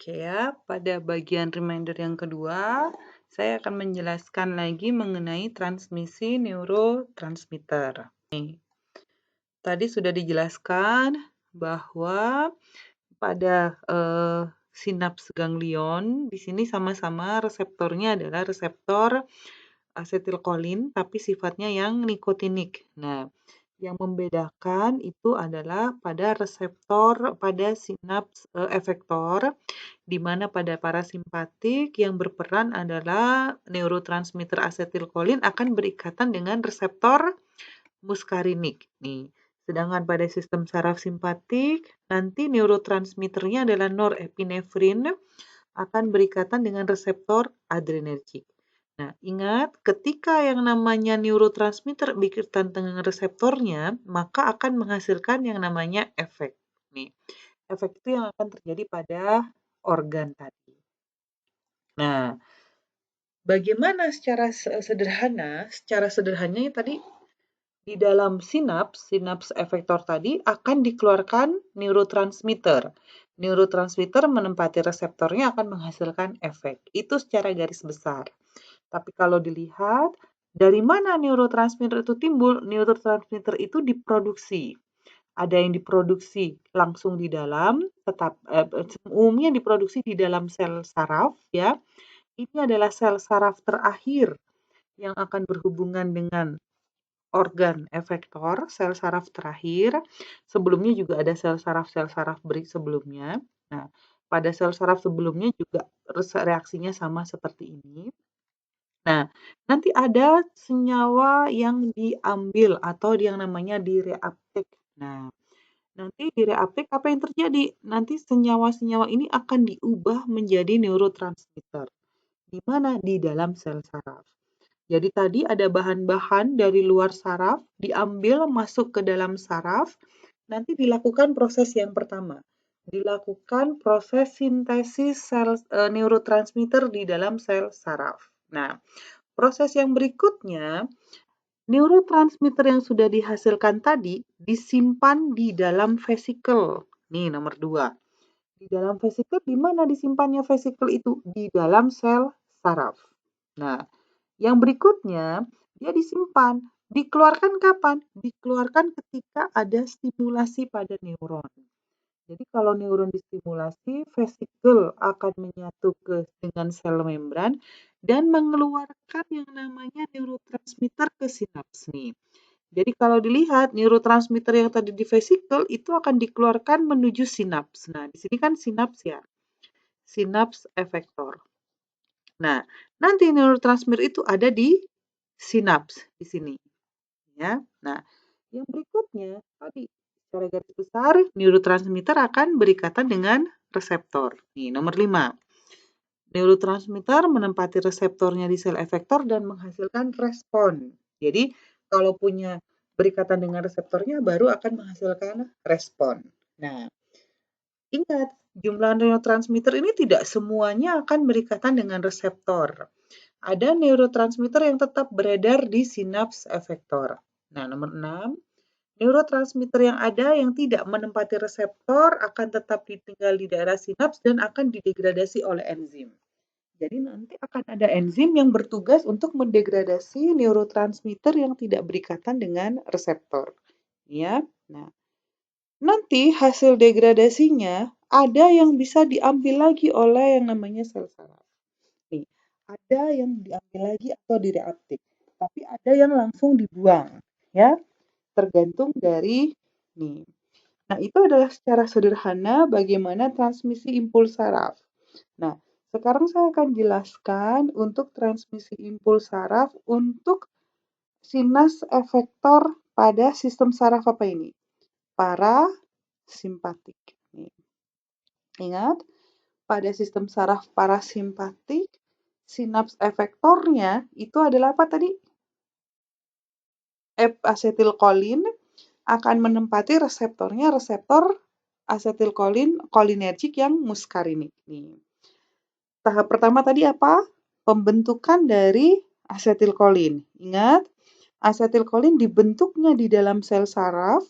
Oke ya, pada bagian reminder yang kedua, saya akan menjelaskan lagi mengenai transmisi neurotransmitter. Tadi sudah dijelaskan bahwa pada sinaps ganglion, di sini sama-sama reseptornya adalah reseptor asetilkolin, tapi sifatnya yang nikotinik. Nah, yang membedakan itu adalah pada reseptor pada sinaps efektor, di mana pada parasimpatik yang berperan adalah neurotransmitter asetilkolin akan berikatan dengan reseptor muskarinik. Nih, sedangkan pada sistem saraf simpatik, nanti neurotransmitternya adalah norepinefrin akan berikatan dengan reseptor adrenergik. Nah, ingat ketika yang namanya neurotransmitter berikatan dengan reseptornya, maka akan menghasilkan yang namanya efek. Nih, efek itu yang akan terjadi pada organ tadi. Nah, bagaimana secara sederhana? Secara sederhananya tadi di dalam sinaps efektor tadi akan dikeluarkan neurotransmitter. Neurotransmitter menempati reseptornya akan menghasilkan efek. Itu secara garis besar. Tapi kalau dilihat, dari mana neurotransmitter itu timbul? Neurotransmitter itu diproduksi. Ada yang diproduksi langsung di dalam, umumnya diproduksi di dalam sel saraf, ya. Ini adalah sel saraf terakhir yang akan berhubungan dengan organ efektor, sel saraf terakhir. Sebelumnya juga ada sel saraf sebelumnya. Nah, pada sel saraf sebelumnya juga reaksinya sama seperti ini. Nah, nanti ada senyawa yang diambil atau yang namanya direuptake. Nah, nanti direuptake apa yang terjadi? Nanti senyawa-senyawa ini akan diubah menjadi neurotransmitter. Di mana? Di dalam sel saraf. Jadi tadi ada bahan-bahan dari luar saraf, diambil masuk ke dalam saraf, nanti dilakukan proses yang pertama. Dilakukan proses sintesis neurotransmitter di dalam sel saraf. Nah, proses yang berikutnya, neurotransmitter yang sudah dihasilkan tadi disimpan di dalam vesikel. Nih, nomor 2. Di dalam vesikel, di mana disimpannya vesikel itu? Di dalam sel saraf. Nah, yang berikutnya, dia disimpan. Dikeluarkan kapan? Dikeluarkan ketika ada stimulasi pada neuron. Jadi kalau neuron distimulasi, vesikel akan menyatu dengan sel membran dan mengeluarkan yang namanya neurotransmitter ke sinaps nih. Jadi kalau dilihat neurotransmitter yang tadi di vesikel itu akan dikeluarkan menuju sinaps. Nah, di sini kan sinaps ya. Sinaps efektor. Nah, nanti neurotransmitter itu ada di sinaps di sini. Ya. Nah, yang berikutnya tadi secara garis besar neurotransmitter akan berikatan dengan reseptor. Nih, nomor 5. Neurotransmitter menempati reseptornya di sel efektor dan menghasilkan respon. Jadi, kalau punya berikatan dengan reseptornya baru akan menghasilkan respon. Nah, ingat, jumlah neurotransmitter ini tidak semuanya akan berikatan dengan reseptor. Ada neurotransmitter yang tetap beredar di sinaps efektor. Nah, nomor 6, neurotransmitter yang ada yang tidak menempati reseptor akan tetap tinggal di daerah sinaps dan akan didegradasi oleh enzim. Jadi nanti akan ada enzim yang bertugas untuk mendegradasi neurotransmitter yang tidak berikatan dengan reseptor. Ya. Nah, nanti hasil degradasinya ada yang bisa diambil lagi oleh yang namanya sel saraf. Nih, ada yang diambil lagi atau direuptake, tapi ada yang langsung dibuang, ya. Tergantung dari nih. Nah, itu adalah secara sederhana bagaimana transmisi impuls saraf. Nah, sekarang saya akan jelaskan untuk transmisi impuls saraf untuk sinas efektor pada sistem saraf apa ini? Parasimpatik. Nih. Ingat, pada sistem saraf parasimpatik, sinaps efektornya itu adalah apa tadi? Asetilkolin akan menempati reseptornya reseptor asetilkolin kolinergik yang muskarinik. Nih. Tahap pertama tadi apa? Pembentukan dari asetilkolin. Ingat, asetilkolin dibentuknya di dalam sel saraf.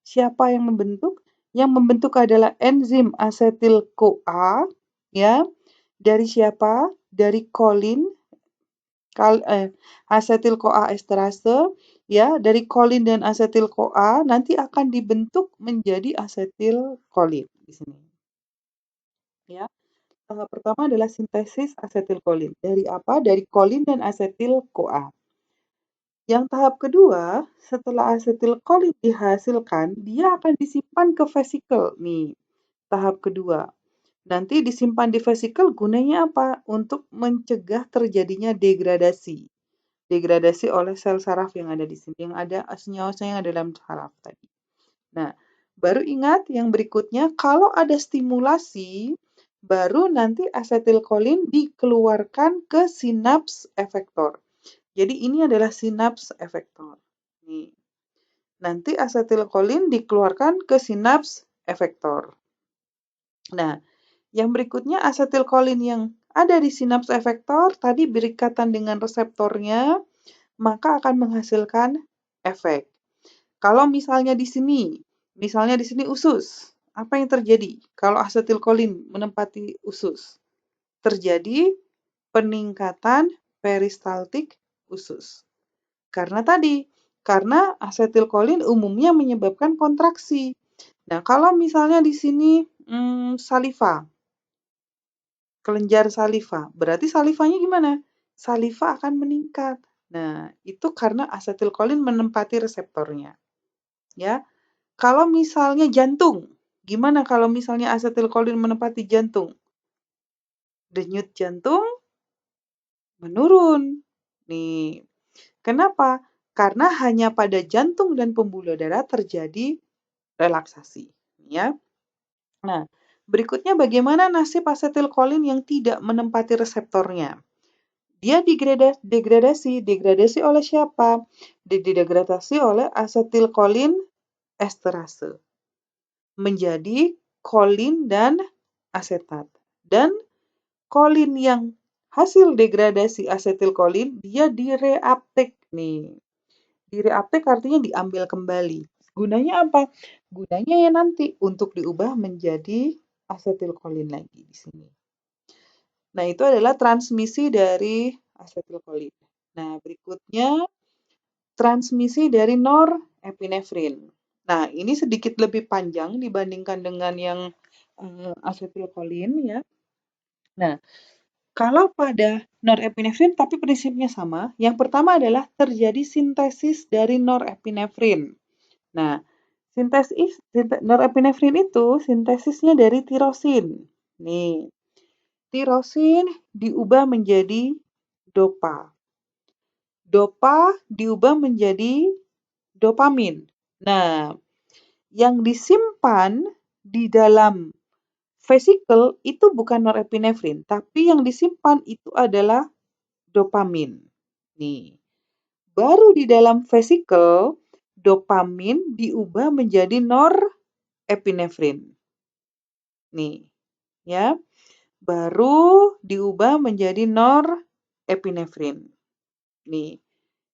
Siapa yang membentuk? Yang membentuk adalah enzim asetil-CoA Ya, dari siapa? Dari kolin, asetil-CoA esterase, ya, dari kolin dan asetil-CoA nanti akan dibentuk menjadi asetilkolin di sini. Ya, tahap pertama adalah sintesis asetilkolin. Dari apa? Dari kolin dan asetil-CoA. Yang tahap kedua, setelah asetilkolin dihasilkan, dia akan disimpan ke vesikel. Nih, tahap kedua. Nanti disimpan di vesikel gunanya apa? Untuk mencegah terjadinya degradasi. Degradasi oleh sel saraf yang ada di sini, yang ada senyawa-senyawa yang ada dalam saraf tadi. Nah, baru ingat yang berikutnya, kalau ada stimulasi, baru nanti asetilkolin dikeluarkan ke sinaps efektor. Jadi ini adalah sinaps efektor. Nih. Nanti asetilkolin dikeluarkan ke sinaps efektor. Nah, yang berikutnya asetilkolin yang ada di sinaps efektor tadi berikatan dengan reseptornya, maka akan menghasilkan efek. Kalau misalnya di sini usus, apa yang terjadi? Kalau asetilkolin menempati usus, terjadi peningkatan peristaltik usus. Karena asetilkolin umumnya menyebabkan kontraksi. Nah, kalau misalnya di sini saliva, kelenjar saliva, berarti salivanya gimana? Saliva akan meningkat. Nah, itu karena asetilkolin menempati reseptornya. Ya, kalau misalnya jantung, gimana kalau misalnya asetilkolin menempati jantung? Denyut jantung menurun. Nih, kenapa? Karena hanya pada jantung dan pembuluh darah terjadi relaksasi. Ya. Nah, berikutnya bagaimana nasib asetilkolin yang tidak menempati reseptornya? Dia degradasi oleh siapa? Didegradasi oleh asetilkolin esterase menjadi kolin dan asetat. Dan kolin yang hasil degradasi asetilkolin dia direuptake nih. Direuptake artinya diambil kembali. Gunanya apa? Gunanya ya nanti untuk diubah menjadi asetilkolin lagi di sini. Nah, itu adalah transmisi dari asetilkolin. Nah, berikutnya transmisi dari norepinefrin. Nah, ini sedikit lebih panjang dibandingkan dengan yang asetilkolin ya. Nah, kalau pada norepinefrin tapi prinsipnya sama, yang pertama adalah terjadi sintesis dari norepinefrin. Nah, norepinefrin itu sintesisnya dari tirosin. Nih, tirosin diubah menjadi dopa. Dopa diubah menjadi dopamin. Nah, yang disimpan di dalam vesikel itu bukan norepinefrin, tapi yang disimpan itu adalah dopamin. Nih, baru di dalam vesikel dopamin diubah menjadi norepinefrin. Nih, ya. Baru diubah menjadi norepinefrin. Nih,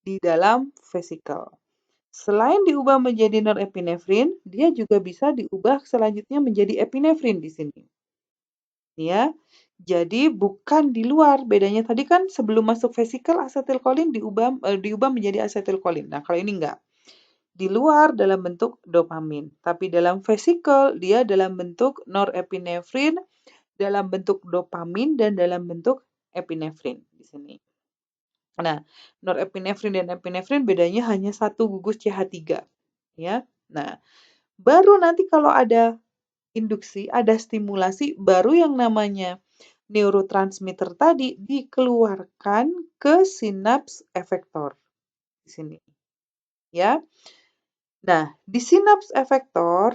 di dalam vesikel. Selain diubah menjadi norepinefrin, dia juga bisa diubah selanjutnya menjadi epinefrin di sini. Ya. Jadi bukan di luar. Bedanya tadi kan sebelum masuk vesikel asetilkolin diubah menjadi asetilkolin. Nah, kalau ini enggak. Di luar dalam bentuk dopamin, tapi dalam vesikel dia dalam bentuk norepinefrin, dalam bentuk dopamin dan dalam bentuk epinefrin di sini. Nah, norepinefrin dan epinefrin bedanya hanya satu gugus CH3 ya. Nah, baru nanti kalau ada induksi, ada stimulasi, baru yang namanya neurotransmitter tadi dikeluarkan ke sinaps efektor di sini. Ya. Nah, di sinaps efektor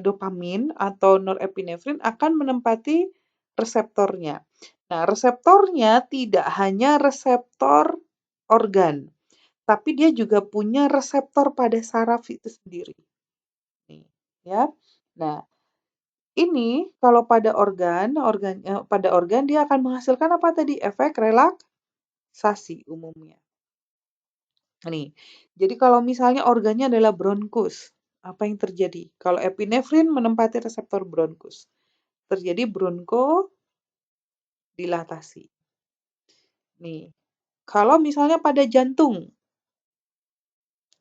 dopamin atau norepinefrin akan menempati reseptornya. Nah, reseptornya tidak hanya reseptor organ, tapi dia juga punya reseptor pada saraf itu sendiri. Nih, ya. Nah, ini kalau pada organ dia akan menghasilkan apa tadi? Efek relaksasi umumnya. Nih, jadi kalau misalnya organnya adalah bronkus, apa yang terjadi? Kalau epinefrin menempati reseptor bronkus, terjadi bronkodilatasi. Nih, kalau misalnya pada jantung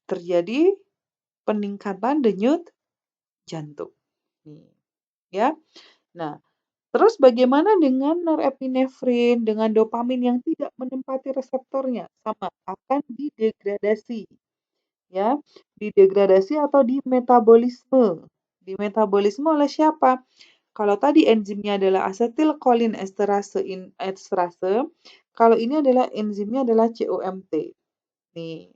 terjadi peningkatan denyut jantung. Nih, ya. Nah, terus bagaimana dengan norepinefrin, dengan dopamin yang tidak menempati reseptornya? Sama, akan didegradasi. Ya, didegradasi atau dimetabolisme. Dimetabolisme oleh siapa? Kalau tadi enzimnya adalah asetilkolin esterase, kalau ini adalah enzimnya adalah COMT. Nih,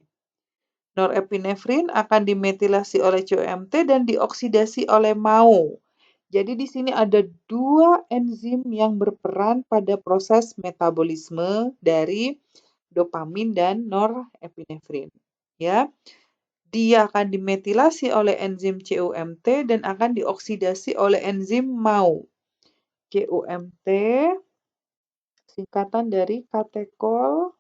norepinefrin akan dimetilasi oleh COMT dan dioksidasi oleh MAO. Jadi di sini ada dua enzim yang berperan pada proses metabolisme dari dopamin dan norepinefrin. Ya, dia akan dimetilasi oleh enzim COMT dan akan dioksidasi oleh enzim MAO. COMT singkatan dari katekol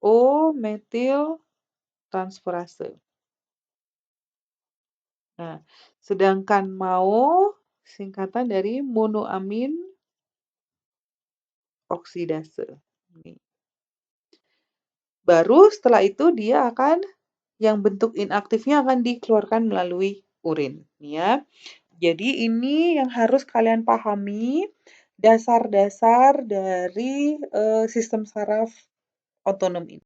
O-metil transferase. Nah, sedangkan MAO singkatan dari monoamin oksidase. Baru setelah itu dia akan yang bentuk inaktifnya akan dikeluarkan melalui urin, ya. Jadi ini yang harus kalian pahami dasar-dasar dari sistem saraf otonom ini.